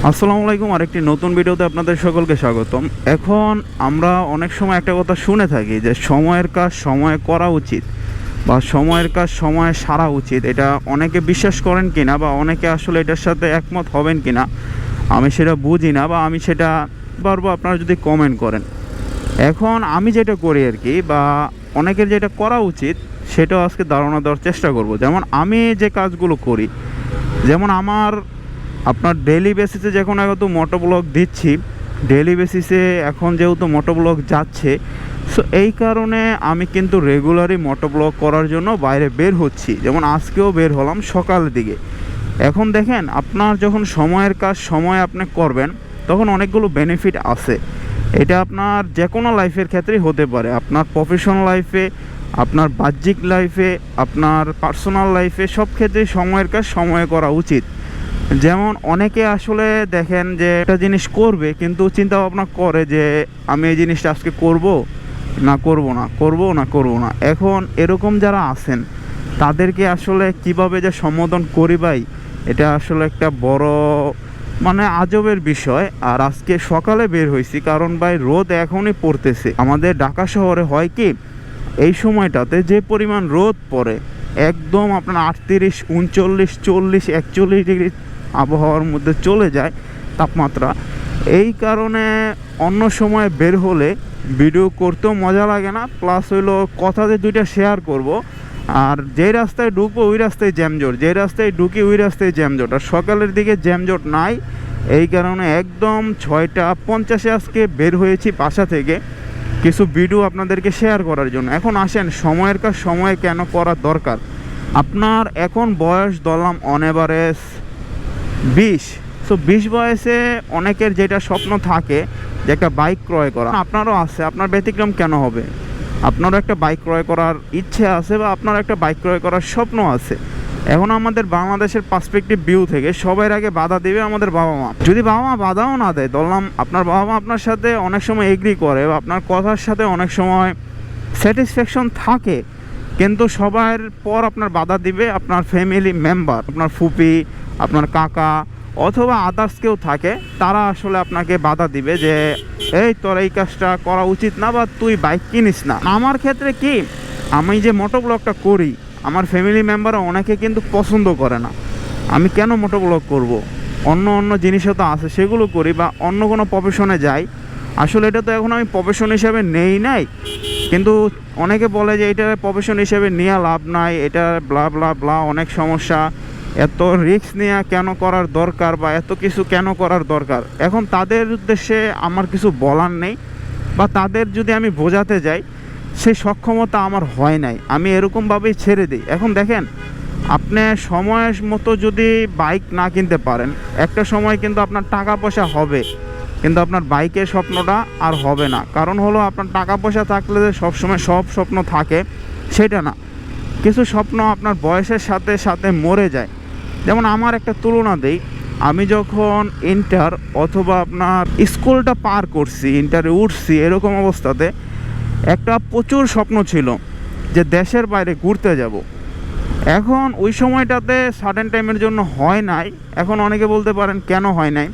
আসসালামু আলাইকুম। আরেকটি নতুন ভিডিওতে আপনাদের সকলকে স্বাগতম। এখন আমরা অনেক সময় একটা কথা শুনে থাকি যে সময়ের কাজ সময়ে করা উচিত বা সময়ের কাজ সময়ে সারা উচিত। এটা অনেকে বিশ্বাস করেন কিনা বা অনেকে আসলে এটার সাথে একমত হবেন কিনা আমি সেটা বুঝি না, বা আমি সেটা পারবো আপনারা যদি কমেন্ট করেন। এখন আমি যেটা করি আর কি, বা অনেকের যেটা করা উচিত সেটাও আজকে ধারণা দেওয়ার চেষ্টা করব। যেমন আমি যে কাজগুলো করি, যেমন আপনার ডেইলি বেসিসে যখন যেহেতু মোটোব্লগ দিচ্ছি, ডেইলি বেসিসে এখন যেহেতু মোটোব্লগ যাচ্ছে, সো এই কারণে আমি কিন্তু রেগুলারই মোটোব্লগ করার জন্য বাইরে বের হচ্ছি। যেমন আজকেও বের হলাম সকালের দিকে। এখন দেখেন, আপনার যখন সময়ের কাজ সময় আপনি করবেন তখন অনেকগুলো বেনিফিট আছে। এটা আপনার যে কোনো লাইফের ক্ষেত্রেই হতে পারে, আপনার প্রফেশনাল লাইফে, আপনার বাহ্যিক লাইফে, আপনার পার্সোনাল লাইফে, সব ক্ষেত্রেই সময়ের কাজ সময়ে করা উচিত। যেমন অনেকে আসলে দেখেন যে একটা জিনিস করবে কিন্তু চিন্তা ভাবনা করে যে আমি এই জিনিসটা আজকে করব না করব না, করব না করব না। এখন এরকম যারা আছেন তাদেরকে আসলে কিভাবে যে সম্বোধন করি ভাই, এটা আসলে একটা বড় আজবের বিষয়। আর আজকে সকালে বের হয়েছি কারণ ভাই রোদ এখনই পড়তেছে। আমাদের ঢাকা শহরে হয় কি, এই সময়টাতে যে পরিমাণ রোদ পড়ে, একদম আপনার 38, 39, 40, 41 ডিগ্রি আবহাওয়ার মধ্যে চলে যায় তাপমাত্রা। এই কারণে অন্য সময় বের হলে ভিডিও করতেও মজা লাগে না, প্লাস হইলো কথা যে দুইটা শেয়ার করব, আর যেই রাস্তায় ঢুকবো ওই রাস্তায় জ্যামজট, যেই রাস্তায় ঢুকি ওই রাস্তায় জ্যামজট। আর সকালের দিকে জ্যামজট নাই, এই কারণে একদম 6:50 আজকে বের হয়েছি বাসা থেকে কিছু ভিডিও আপনাদেরকে শেয়ার করার জন্য। এখন আসেন, সময়ের কাজ সময়ে কেন করা দরকার। আপনার এখন বয়স ধরলাম অন এভারেজ 20। সো 20 বয়সে অনেকের যেটা স্বপ্ন থাকে যে একটা বাইক ক্রয় করা, আপনারও আছে, আপনার ব্যতিক্রম কেন হবে? আপনারও একটা বাইক ক্রয় করার ইচ্ছে আছে বা আপনার একটা বাইক ক্রয় করার স্বপ্ন আছে। এখন আমাদের বাংলাদেশের পার্সপেক্টিভ ভিউ থেকে সবার আগে বাধা দেবে আমাদের বাবা মা। যদি বাবা মা বাধাও না দেয়, ধরলাম আপনার বাবা মা আপনার সাথে অনেক সময় এগ্রি করে বা আপনার কথার সাথে অনেক সময় স্যাটিসফ্যাকশন থাকে, কিন্তু সবার পর আপনার বাধা দিবে আপনার ফ্যামিলি মেম্বার, আপনার ফুপি, আপনার কাকা অথবা আদার্স কেউ থাকে, তারা আসলে আপনাকে বাধা দিবে যে এই তোর এই কাজটা করা উচিত না বা তুই বাইক কিনিস না। আমার ক্ষেত্রে কি, আমি যে মোটোব্লগটা করি আমার ফ্যামিলি মেম্বাররা অনেকে কিন্তু পছন্দ করে না। আমি কেন মোটোব্লগ করব? অন্য জিনিসও তো আছে, সেগুলো করি বা অন্য কোনো প্রফেশনে যাই। আসলে এটা তো এখন আমি প্রফেশন হিসাবে নেই নাই, কিন্তু অনেকে বলে যে এটা প্রফেশন হিসেবে নেওয়া লাভ নাই, এটা ব্লা ব্লা ব্লা, অনেক সমস্যা, এত রিস্ক নেওয়া কেন করার দরকার বা এত কিছু কেন করার দরকার। এখন তাদের উদ্দেশ্যে আমার কিছু বলার নেই, বা তাদের যদি আমি বোঝাতে যাই সেই সক্ষমতা আমার হয় নাই, আমি এরকমভাবেই ছেড়ে দিই। এখন দেখেন, আপনি সময়ের মতো যদি বাইক না কিনতে পারেন, একটা সময় কিন্তু আপনার টাকা পয়সা হবে কিন্তু আপনার বাইকের স্বপ্নটা আর হবে না। কারণ হলো, আপনার টাকা পয়সা থাকলে যে সবসময় সব স্বপ্ন থাকে সেটা না, কিছু স্বপ্ন আপনার বয়সের সাথে সাথে মরে যায়। যেমন আমার একটা তুলনা দেই, আমি যখন ইন্টার অথবা আপনার স্কুলটা পার করছি, ইন্টারে উঠছি, এরকম অবস্থাতে একটা প্রচুর স্বপ্ন ছিল যে দেশের বাইরে ঘুরতে যাব। এখন ওই সময়টাতে সার্টেন টাইমের জন্য হয় নাই। এখন অনেকে বলতে পারেন কেন হয় নাই।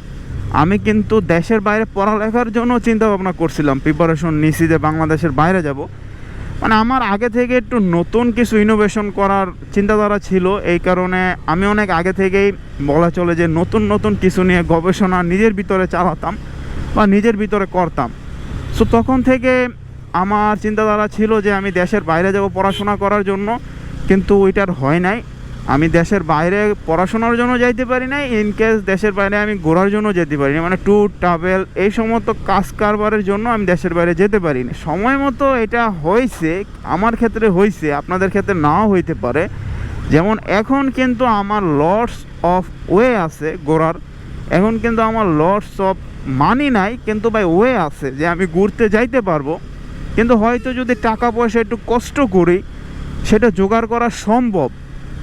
আমি কিন্তু দেশের বাইরে পড়ালেখার জন্য চিন্তা ভাবনা করছিলাম, প্রিপারেশন নিছি যে বাংলাদেশের বাইরে যাব। আমার আগে থেকে একটু নতুন কিছু ইনোভেশন করার চিন্তাধারা ছিল, এই কারণে আমি অনেক আগে থেকেই বলা চলে যে নতুন নতুন কিছু নিয়ে গবেষণা নিজের ভিতরে চালাতাম বা নিজের ভিতরে করতাম। সো তখন থেকে আমার চিন্তাধারা ছিল যে আমি দেশের বাইরে যাব পড়াশোনা করার জন্য, কিন্তু ওইটার হয় নাই। আমি দেশের বাইরে পড়াশোনার জন্য যাইতে পারি নাই, ইনকেস দেশের বাইরে আমি ঘোরার জন্য যেতে পারি না, ট্যুর ট্রাভেল এই সমস্ত কাজ কারবারের জন্য আমি দেশের বাইরে যেতে পারি না। সময় মতো এটা হয়েছে, আমার ক্ষেত্রে হয়েছে, আপনাদের ক্ষেত্রে নাও হইতে পারে। যেমন এখন কিন্তু আমার লটস অফ ওয়ে আছে ঘোরার, এখন কিন্তু আমার লটস অফ মানি নাই, কিন্তু ভাই ওয়ে আছে যে আমি ঘুরতে যাইতে পারবো। কিন্তু হয়তো যদি টাকা পয়সা একটু কষ্ট করি সেটা জোগাড় করা সম্ভব,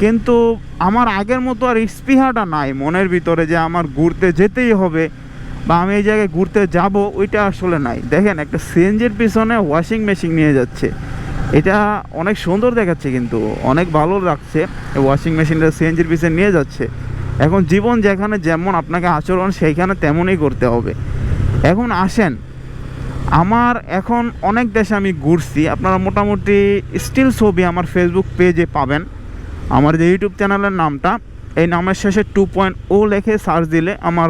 কিন্তু আমার আগের মতো আর স্পৃহাটা নাই মনের ভিতরে যে আমার ঘুরতে যেতেই হবে বা আমি এই জায়গায় ঘুরতে যাব, ওইটা আসলে নাই। দেখেন, একটা সিএনজির পিছনে ওয়াশিং মেশিন নিয়ে যাচ্ছে, এটা অনেক সুন্দর দেখাচ্ছে কিন্তু অনেক ভালো লাগছে। ওয়াশিং মেশিনটা সিএনজির পিছনে নিয়ে যাচ্ছে, এখন জীবন যেখানে যেমন আপনাকে আচরণ সেইখানে তেমনই করতে হবে। এখন আসেন, আমার এখন অনেক দেশে আমি ঘুরছি, আপনারা মোটামুটি স্টিল ছবি আমার ফেসবুক পেজে পাবেন। আমার যে ইউটিউব চ্যানেলের নামটা, এই নামের শেষে 2.0 লেখে সার্চ দিলে আমার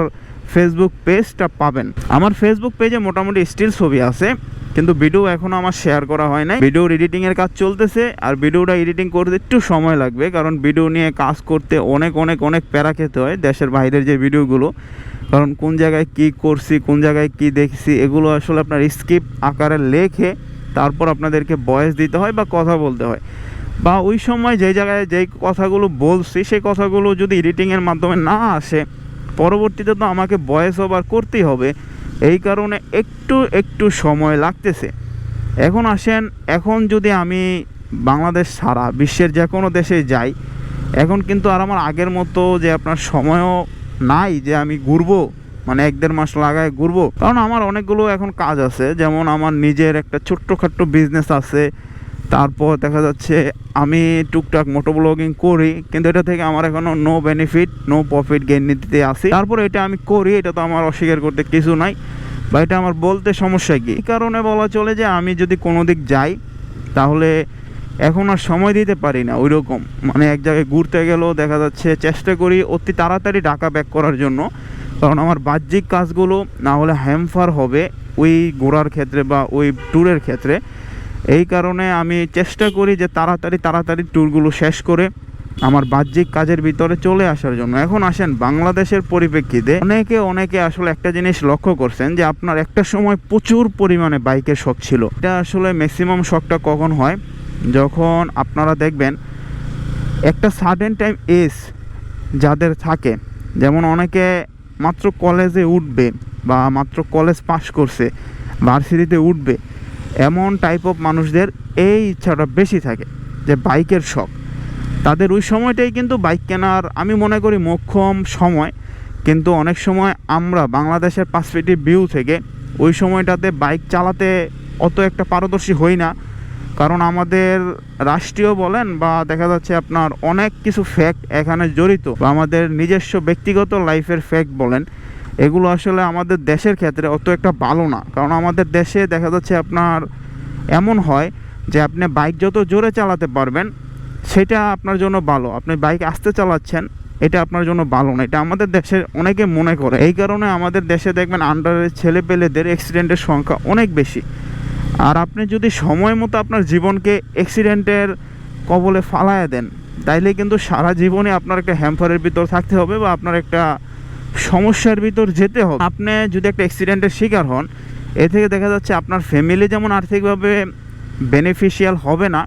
ফেসবুক পেজটা পাবেন। আমার ফেসবুক পেজে মোটামুটি স্টিল ছবি আছে, কিন্তু ভিডিও এখনও আমার শেয়ার করা হয় নাই। ভিডিওর এডিটিংয়ের কাজ চলতেছে, আর ভিডিওটা এডিটিং করতে একটু সময় লাগবে, কারণ ভিডিও নিয়ে কাজ করতে অনেক অনেক অনেক প্যারা খেতে হয় দেশের বাইরের যে ভিডিওগুলো। কারণ কোন জায়গায় কি করছি, কোন জায়গায় কি দেখছি, এগুলো আসলে আপনার স্ক্রিপ্ট আকারে লেখে তারপর আপনাদেরকে ভয়েস দিতে হয় বা কথা বলতে হয়, বা ওই সময় যেই জায়গায় যেই কথাগুলো বলছি সেই কথাগুলো যদি এডিটিংয়ের মাধ্যমে না আসে, পরবর্তীতে তো আমাকে ভয়েস ওভার করতেই হবে। এই কারণে একটু একটু সময় লাগতেছে। এখন আসেন, এখন যদি আমি বাংলাদেশ ছাড়া বিশ্বের যে কোনো দেশে যাই, এখন কিন্তু আর আমার আগের মতো যে আপনার সময়ও নাই যে আমি ঘুরবো, মানে 1-1.5 মাস লাগায় ঘুরবো। কারণ আমার অনেকগুলো এখন কাজ আছে, যেমন আমার নিজের একটা ছোট্টখাট্ট বিজনেস আছে। তারপর দেখা যাচ্ছে আমি টুকটাক মোটো ব্লগিং করি, কিন্তু এটা থেকে আমার এখনও no benefit no profit gain নিতে আসি। তারপর এটা আমি করি, এটা তো আমার অস্বীকার করতে কিছু নাই, বা এটা আমার বলতে সমস্যা কি। এই কারণে বলা চলে যে আমি যদি কোনো দিক যাই তাহলে এখন আর সময় দিতে পারি না ওই রকম। মানে এক জায়গায় ঘুরতে গেলেও দেখা যাচ্ছে চেষ্টা করি অতি তাড়াতাড়ি ঢাকা ব্যাক করার জন্য, কারণ আমার বাহ্যিক কাজগুলো না হলে হ্যাম্পার হবে ওই ঘোরার ক্ষেত্রে বা ওই ট্যুরের ক্ষেত্রে। এই কারণে আমি চেষ্টা করি যে তাড়াতাড়ি ট্যুরগুলো শেষ করে আমার বাহ্যিক কাজের ভিতরে চলে আসার জন্য। এখন আসেন, বাংলাদেশের পরিপ্রেক্ষিতে অনেকে আসলে একটা জিনিস লক্ষ্য করছেন যে আপনার একটা সময় প্রচুর পরিমাণে বাইকের শখ ছিল। এটা আসলে ম্যাক্সিমাম শখটা কখন হয়, যখন আপনারা দেখবেন একটা সার্টেন টাইম এজ যাদের থাকে, যেমন অনেকে মাত্র কলেজে উঠবে বা মাত্র কলেজ পাস করছে, ভার্সিটিতে উঠবে, এমন টাইপ অফ মানুষদের এই ইচ্ছাটা বেশি থাকে যে বাইকের শখ। তাদের ওই সময়টাই কিন্তু বাইক কেনার আমি মনে করি মোক্ষম সময়। কিন্তু অনেক সময় আমরা বাংলাদেশের পার্সপেক্টিভ ভিউ থেকে ওই সময়টাতে বাইক চালাতে অত একটা পারদর্শী হই না, কারণ আমাদের রাষ্ট্রীয় বলেন বা দেখা যাচ্ছে আপনার অনেক কিছু ফ্যাক্ট এখানে জড়িত, বা আমাদের নিজস্ব ব্যক্তিগত লাইফের ফ্যাক্ট বলেন, এগুলো আসলে আমাদের দেশের ক্ষেত্রে অত একটা ভালো না। কারণ আমাদের দেশে দেখা যাচ্ছে আপনার এমন হয় যে আপনি বাইক যত জোরে চালাতে পারবেন সেটা আপনার জন্য ভালো, আপনি বাইক আস্তে চালাচ্ছেন এটা আপনার জন্য ভালো না, এটা আমাদের দেশের অনেকে মনে করে। এই কারণে আমাদের দেশে দেখবেন আন্ডারের ছেলেপেলেদের অ্যাক্সিডেন্টের সংখ্যা অনেক বেশি। আর আপনি যদি সময় মতো আপনার জীবনকে অ্যাক্সিডেন্টের কবলে ফালায় দেন, তাইলে কিন্তু সারা জীবনে আপনার একটা হ্যাম্পারের ভিতর থাকতে হবে বা আপনার একটা সমস্যার ভিতর যেতে হবে। আপনি যদি একটা অ্যাক্সিডেন্টের শিকার হন, এ থেকে দেখা যাচ্ছে আপনার ফ্যামিলি যেমন আর্থিকভাবে বেনিফিশিয়াল হবে না,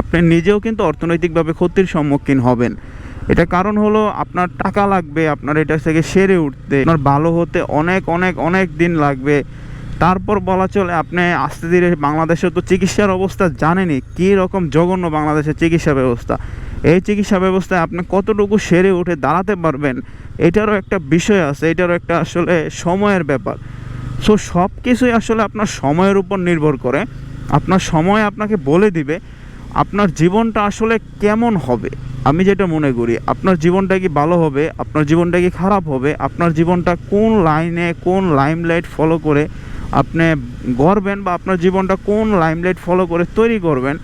আপনি নিজেও কিন্তু অর্থনৈতিকভাবে ক্ষতির সম্মুখীন হবেন। এটা কারণ হলো আপনার টাকা লাগবে, আপনার এটা থেকে সেরে উঠতে, আপনার ভালো হতে অনেক অনেক অনেক দিন লাগবে। তারপর বলা চলে আপনি আস্তে ধীরে, বাংলাদেশে তো চিকিৎসার অবস্থা জানেনই কী রকম জঘন্য বাংলাদেশের চিকিৎসা ব্যবস্থা। এই চিকিৎসা ব্যবস্থায় আপনি কতটুকু সেরে উঠে দাঁড়াতে পারবেন এটারও একটা বিষয় আছে, এটারও একটা আসলে সময়ের ব্যাপার। সো সব কিছুই আসলে আপনার সময়ের উপর নির্ভর করে। আপনার সময় আপনাকে বলে দিবে আপনার জীবনটা আসলে কেমন হবে। আমি যেটা মনে করি, আপনার জীবনটা কি ভালো হবে, আপনার জীবনটা কি খারাপ হবে, আপনার জীবনটা কোন লাইনে কোন লাইমলাইট ফলো করে আপনি গড়বেন, বা আপনার জীবনটা কোন লাইমলাইট ফলো করে তৈরি করবেন,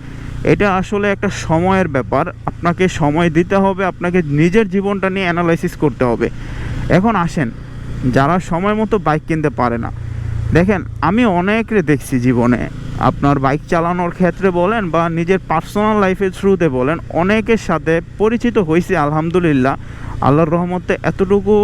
এটা আসলে একটা সময়ের ব্যাপার। আপনাকে সময় দিতে হবে, আপনাকে নিজের জীবনটা নিয়ে অ্যানালাইসিস করতে হবে। এখন আসেন, যারা সময় মতো বাইক কিনতে পারে না, দেখেন আমি অনেকরে দেখছি জীবনে, আপনার বাইক চালানোর ক্ষেত্রে বলেন বা নিজের পার্সোনাল লাইফের থ্রুতে বলেন, অনেকের সাথে পরিচিত হয়েছি আলহামদুলিল্লাহ। আল্লাহর রহমতে এতটুকু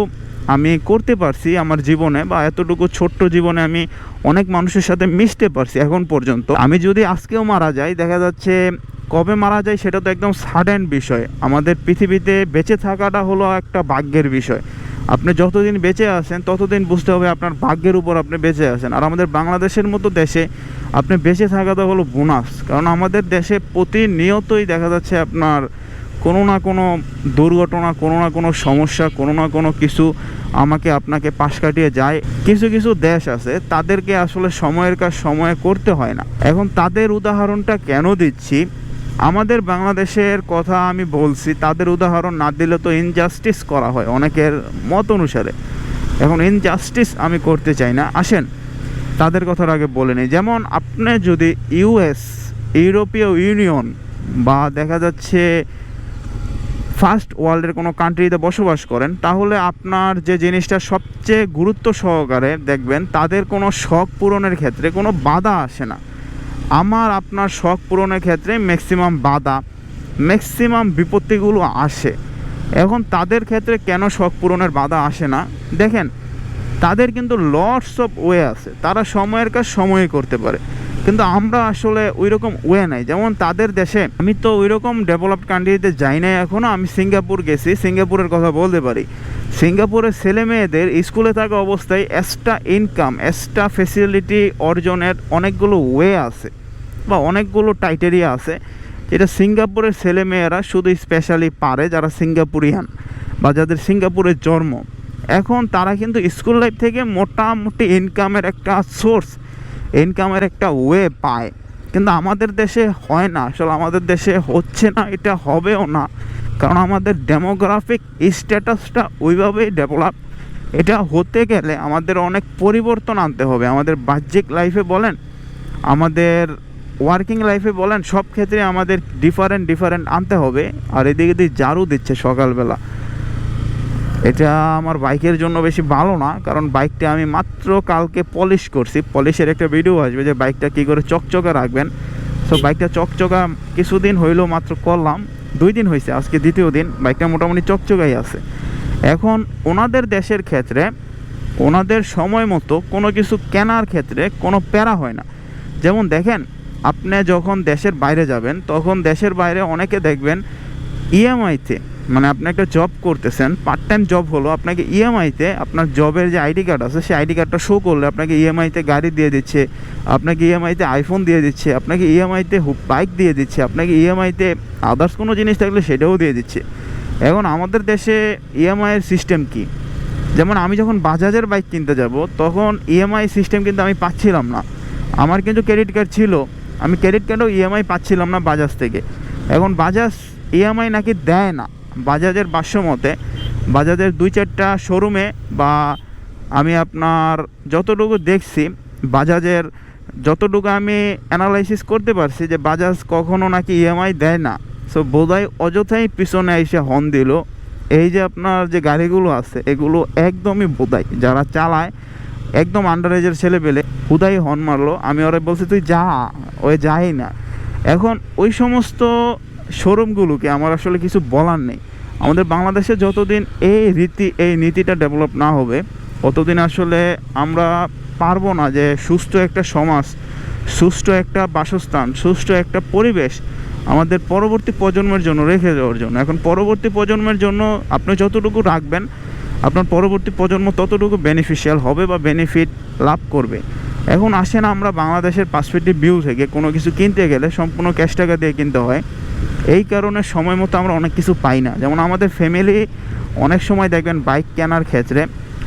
আমি করতে পারছি আমার জীবনে, বা এতটুকু ছোট্ট জীবনে আমি অনেক মানুষের সাথে মিশতে পারছি এখন পর্যন্ত। আমি যদি আজকেও মারা যাই, দেখা যাচ্ছে কবে মারা যায় সেটা তো একদম সাডেন বিষয়। আমাদের পৃথিবীতে বেঁচে থাকাটা হলো একটা ভাগ্যের বিষয়। আপনি যতদিন বেঁচে আছেন ততদিন বুঝতে হবে আপনার ভাগ্যের উপর আপনি বেঁচে আছেন। আর আমাদের বাংলাদেশের মতো দেশে আপনি বেঁচে থাকাটা হলো বোনাস, কারণ আমাদের দেশে প্রতিনিয়তই দেখা যাচ্ছে আপনার কোনো না কোনো দুর্ঘটনা, কোনো না কোনো সমস্যা, কোনো না কোনো কিছু আমাকে আপনাকে পাশ কাটিয়ে যায়। কিছু কিছু দেশ আছে তাদেরকে আসলে সময়ের কাজ সময়ে করতে হয় না। এখন তাদের উদাহরণটা কেন দিচ্ছি, আমাদের বাংলাদেশের কথা আমি বলছি, তাদের উদাহরণ না দিলে তো ইনজাস্টিস করা হয় অনেকের মত অনুসারে। এখন ইনজাস্টিস আমি করতে চাই না, আসেন তাদের কথার আগে বলে নিই। যেমন আপনি যদি ইউএস, ইউরোপীয় ইউনিয়ন বা দেখা যাচ্ছে ফার্স্ট ওয়ার্ল্ডের কোনো কান্ট্রিতে বসবাস করেন, তাহলে আপনার যে জিনিসটা সবচেয়ে গুরুত্ব সহকারে দেখবেন, তাদের কোনো শখ পূরণের ক্ষেত্রে কোনো বাধা আসে না। আমার আপনার শখ পূরণের ক্ষেত্রে ম্যাক্সিমাম বাধা, ম্যাক্সিমাম বিপত্তিগুলো আসে। এখন তাদের ক্ষেত্রে কেন শখ পূরণের বাধা আসে না? দেখেন, তাদের কিন্তু লটস অফ ওয়ে আছে, তারা সময়ের কাজ সময়ে করতে পারে, কিন্তু আমরা আসলে ওই রকম ওয়ে নাই। যেমন তাদের দেশে, আমি তো ওই রকম ডেভেলপড কান্ট্রিতে যাই নাই এখনও, আমি সিঙ্গাপুর গেছি, সিঙ্গাপুরের কথা বলতে পারি। সিঙ্গাপুরের ছেলে মেয়েদের স্কুলে থাকা অবস্থায় এক্সট্রা ইনকাম, এক্সট্রা ফেসিলিটি অর্জনের অনেকগুলো ওয়ে আছে বা অনেকগুলো ক্রাইটেরিয়া আছে, যেটা সিঙ্গাপুরের ছেলে মেয়েরা শুধু স্পেশালি পারে, যারা সিঙ্গাপুরিয়ান বা যাদের সিঙ্গাপুরের জন্ম। এখন তারা কিন্তু স্কুল লাইফ থেকে মোটামুটি ইনকামের একটা সোর্স, ইনকামের একটা ওয়ে পায়, কিন্তু আমাদের দেশে হয় না। আসলে আমাদের দেশে হচ্ছে না, এটা হবেও না, কারণ আমাদের ডেমোগ্রাফিক স্ট্যাটাসটা ওইভাবেই ডেভেলপ। এটা হতে গেলে আমাদের অনেক পরিবর্তন আনতে হবে। আমাদের বাহ্যিক লাইফে বলেন, আমাদের ওয়ার্কিং লাইফে বলেন, সব ক্ষেত্রে আমাদের ডিফারেন্ট আনতে হবে। আর এদিকে ঝাড়ু দিচ্ছে সকালবেলা, এটা আমার বাইকের জন্য বেশি ভালো না, কারণ বাইকটা আমি মাত্র কালকে পলিশ করছি। পলিশের একটা ভিডিও আসবে যে বাইকটা কী করে চকচকা রাখবেন। সো বাইকটা চকচকা কিছুদিন হইলো মাত্র করলাম, 2 দিন হয়েছে, আজকে 2য় দিন। বাইকটা মোটামুটি চকচকাই আছে। এখন ওনাদের দেশের ক্ষেত্রে, ওনাদের সময় মতো কোনো কিছু কেনার ক্ষেত্রে কোনো প্যারা হয় না। যেমন দেখেন, আপনি যখন দেশের বাইরে যাবেন, তখন দেশের বাইরে অনেকে দেখবেন ইএমআইতে, মানে আপনি একটা জব করতেছেন, পার্ট টাইম জব হলো, আপনাকে ইএমআইতে আপনার জবের যে আইডি কার্ড আছে সেই আইডি কার্ডটা শো করলে আপনাকে ইএমআইতে গাড়ি দিয়ে দিচ্ছে, আপনাকে ইএমআইতে আইফোন দিয়ে দিচ্ছে, আপনাকে ইএমআইতে বাইক দিয়ে দিচ্ছে, আপনাকে ইএমআইতে আদার্স কোনো জিনিস থাকলে সেটাও দিয়ে দিচ্ছে। এখন আমাদের দেশে ইএমআইয়ের সিস্টেম কি? যেমন আমি যখন বাজাজের বাইক কিনতে যাব, তখন ইএমআই সিস্টেম কিন্তু আমি পাচ্ছিলাম না। আমার কিন্তু ক্রেডিট কার্ড ছিল, আমি ক্রেডিট কার্ডেও ইএমআই পাচ্ছিলাম না বাজাজ থেকে। এখন বাজাজ ইএমআই নাকি দেয় না, বাজাজের ভাষ্য মতে। বাজাজের 2-4টা শোরুমে, বা আমি আপনার যতটুকু দেখছি, বাজাজের যতটুকু আমি অ্যানালাইসিস করতে পারছি, যে বাজাজ কখনো নাকি ইএমআই দেয় না। সো বোধহয় অযথাই পিছনে এসে হর্ন দিল। এই যে আপনার যে গাড়িগুলো আছে, এগুলো একদমই বোধহয় যারা চালায় একদম আন্ডার এজের ছেলে পেলে হুদাই হর্ন মারলো। আমি ওরা বলছি তুই যা, ওই যাই না। এখন ওই সমস্ত শোরুমগুলোকে আমার আসলে কিছু বলার নেই। আমাদের বাংলাদেশে যতদিন এই নীতিটা ডেভেলপ না হবে, ততদিন আসলে আমরা পারবো না যে সুস্থ একটা সমাজ, সুস্থ একটা বাসস্থান, সুস্থ একটা পরিবেশ আমাদের পরবর্তী প্রজন্মের জন্য রেখে যাওয়ার জন্য। এখন পরবর্তী প্রজন্মের জন্য আপনি যতটুকু রাখবেন, আপনার পরবর্তী প্রজন্ম ততটুকু বেনিফিশিয়াল হবে বা বেনিফিট লাভ করবে। এখন আসেন, আমরা বাংলাদেশের পার্সপেক্টিভ ভিউ থেকে কোনো কিছু কিনতে গেলে সম্পূর্ণ ক্যাশ টাকা দিয়ে কিনতে হয়। এই কারণে সময় মতো আমরা অনেক কিছু পাই না। যেমন আমাদের ফ্যামিলি অনেক সময় দেখবেন বাইক কেনার ক্ষেত্রে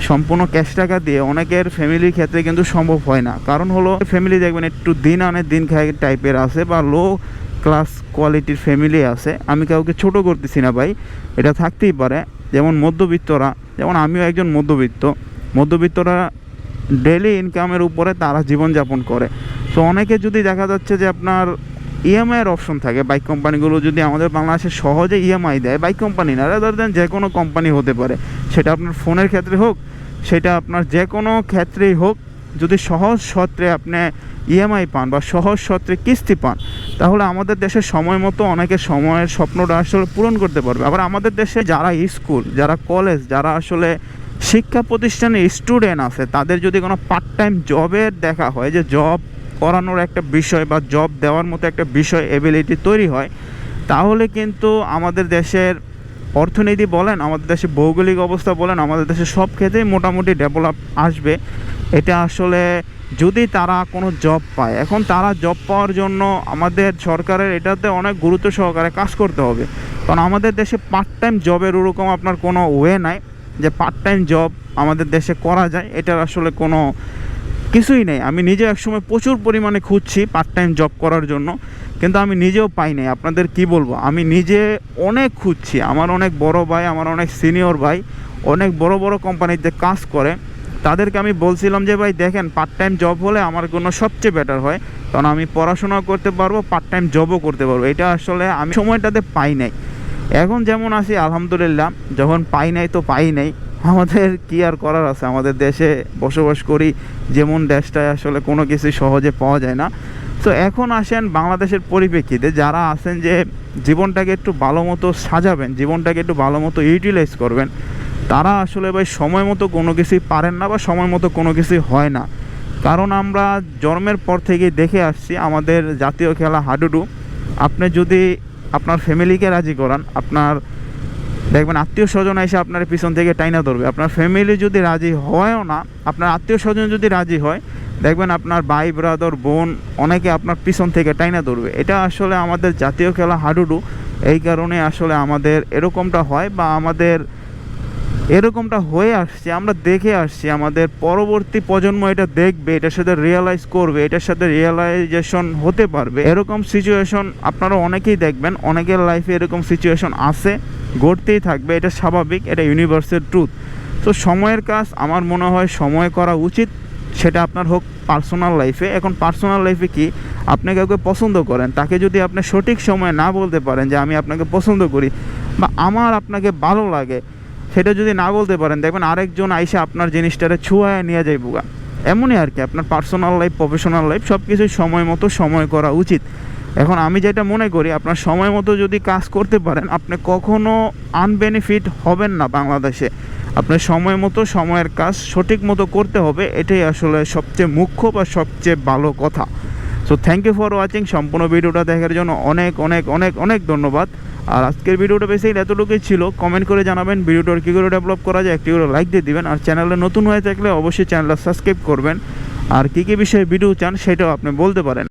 সম্পূর্ণ ক্যাশ টাকা দিয়ে অনেকের ফ্যামিলির ক্ষেত্রে কিন্তু সম্ভব হয় না। কারণ হলো ফ্যামিলি দেখবেন একটু দিন আনে দিন খায় টাইপের আছে, বা লো ক্লাস কোয়ালিটির ফ্যামিলি আছে। আমি কাউকে ছোট করতেছি না ভাই, এটা থাকতেই পারে। যেমন মধ্যবিত্তরা, যেমন আমিও একজন মধ্যবিত্তরা ডেইলি ইনকামের উপরে তারা জীবনযাপন করে। তো অনেকে যদি দেখা যাচ্ছে যে আপনার ইএমআইয়ের অপশন থাকে, বাইক কোম্পানিগুলো যদি আমাদের বাংলাদেশে সহজে ইএমআই দেয়, বাইক কোম্পানি না, রাদার দেন যে কোনো কোম্পানি হতে পারে, সেটা আপনার ফোনের ক্ষেত্রে হোক, সেটা আপনার যে কোনো ক্ষেত্রেই হোক, যদি সহজ সূত্রে আপনি ইএমআই পান বা সহজ সূত্রে কিস্তি পান, তাহলে আমাদের দেশে সময় মতো অনেকে সময়ের স্বপ্নটা আসলে পূরণ করতে পারবে। আবার আমাদের দেশে যারা স্কুল, যারা কলেজ, যারা আসলে শিক্ষা প্রতিষ্ঠানে স্টুডেন্ট আছে, তাদের যদি কোনো পার্ট টাইম জবের দেখা হয়, যে জব করানোর একটা বিষয় বা জব দেওয়ার মতো একটা বিষয় এবিলিটি তৈরি হয়, তাহলে কিন্তু আমাদের দেশের অর্থনীতি বলেন, আমাদের দেশের ভৌগোলিক অবস্থা বলেন, আমাদের দেশের সব ক্ষেত্রেই মোটামুটি ডেভেলপ আসবে। এটা আসলে যদি তারা কোনো জব পায়। এখন তারা জব পাওয়ার জন্য আমাদের সরকারের এটাতে অনেক গুরুত্ব সহকারে কাজ করতে হবে, কারণ আমাদের দেশে পার্ট টাইম জবের ওরকম আপনার কোনো ওয়ে নাই যে পার্ট টাইম জব আমাদের দেশে করা যায়। এটার আসলে কোনো কিছুই নেই। আমি নিজে একসময় প্রচুর পরিমাণে খুঁজছি পার্ট টাইম জব করার জন্য, কিন্তু আমি নিজেও পাই নাই। আপনাদের কি বলবো, আমি নিজে অনেক খুঁজছি। আমার অনেক বড় ভাই, আমার অনেক সিনিয়র ভাই অনেক বড় বড় কোম্পানিতে কাজ করে, তাদেরকে আমি বলছিলাম যে ভাই দেখেন পার্ট টাইম জব হলে আমার জন্য সবচেয়ে বেটার হয়, কারণ আমি পড়াশোনাও করতে পারবো, পার্ট টাইম জবও করতে পারবো। এটা আসলে আমি সময়টাতে পাই নাই। এখন যেমন আছি আলহামদুলিল্লাহ, যখন পাই নাই তো পাই নাই, আমাদের কি আর করার আছে। আমাদের দেশে বসবাস করি, যেমন দেশটায় আসলে কোনো কিছু সহজে পাওয়া যায় না। তো এখন আসেন বাংলাদেশের পরিপ্রেক্ষিতে, যারা আছেন যে জীবনটাকে একটু ভালো মতো সাজাবেন, জীবনটাকে একটু ভালো মতো ইউটিলাইজ করবেন, তারা আসলে ভাই সময় মতো কোনো কিছুই পারেন না বা সময় মতো কোনো কিছুই হয় না। কারণ আমরা জন্মের পর থেকেই দেখে আসছি আমাদের জাতীয় খেলা হাডুডু। আপনি যদি আপনার ফ্যামিলিকে রাজি করান, আপনার দেখবেন আত্মীয় স্বজন এসে আপনার পিছন থেকে টাইনা ধরবে। আপনার ফ্যামিলি যদি রাজি হয়ও না, আপনার আত্মীয় স্বজন যদি রাজি হয়, দেখবেন আপনার ভাই ব্রাদার বোন অনেকে আপনার পিছন থেকে টাইনা ধরবে। এটা আসলে আমাদের জাতীয় খেলা হাডুডু। এই কারণে আসলে আমাদের এরকমটা হয় বা আমাদের এরকমটা হয়ে আসছে, আমরা দেখে আসছি। আমাদের পরবর্তী প্রজন্ম এটা দেখবে, এটার সাথে রিয়েলাইজ করবে, এটার সাথে রিয়েলাইজেশন হতে পারবে। এরকম সিচুয়েশন আপনারা অনেকেই দেখবেন, অনেকের লাইফে এরকম সিচুয়েশন আছে, ঘটতেই থাকবে। এটা স্বাভাবিক, এটা ইউনিভার্সাল ট্রুথ। তো সময়ের কাজ আমার মনে হয় সময় করা উচিত, সেটা আপনার হোক পার্সোনাল লাইফে। এখন পার্সোনাল লাইফে কি, আপনি কাউকে পছন্দ করেন, তাকে যদি আপনি সঠিক সময় না বলতে পারেন যে আমি আপনাকে পছন্দ করি বা আমার আপনাকে ভালো লাগে, সেটা যদি না বলতে পারেন, দেখবেন আরেকজন আইসা আপনার জিনিসটারে ছুঁয়ায় নিয়ে যায় বুগা। এমনই আর কি, আপনার পার্সোনাল লাইফ প্রফেশনাল লাইফ সব কিছুই সময় মতো সময় করা উচিত। এখন আমি যেটা মনে করি, আপনার সময় মতো যদি কাজ করতে পারেন, আপনি কখনো আনবেনিফিট হবেন না বাংলাদেশে। আপনার সময় মতো সময়ের কাজ সঠিক মতো করতে হবে, এটাই আসলে সবচেয়ে মুখ্য বা সবচেয়ে ভালো কথা। So thank you for watching. সম্পূর্ণ ভিডিওটা দেখার জন্য অনেক অনেক অনেক অনেক ধন্যবাদ। আর আজকের ভিডিওটা বেশি এতটুকুই ছিল। কমেন্ট করে জানাবেন ভিডিওটার কী করে ডেভেলপ করা যায়, একটি করে লাইক দিয়ে দিবেন। আর চ্যানেলে নতুন হয়ে থাকলে অবশ্যই চ্যানেলটা সাবস্ক্রাইব করবেন। আর কী কী বিষয়ে ভিডিও চান সেটাও আপনি বলতে পারেন।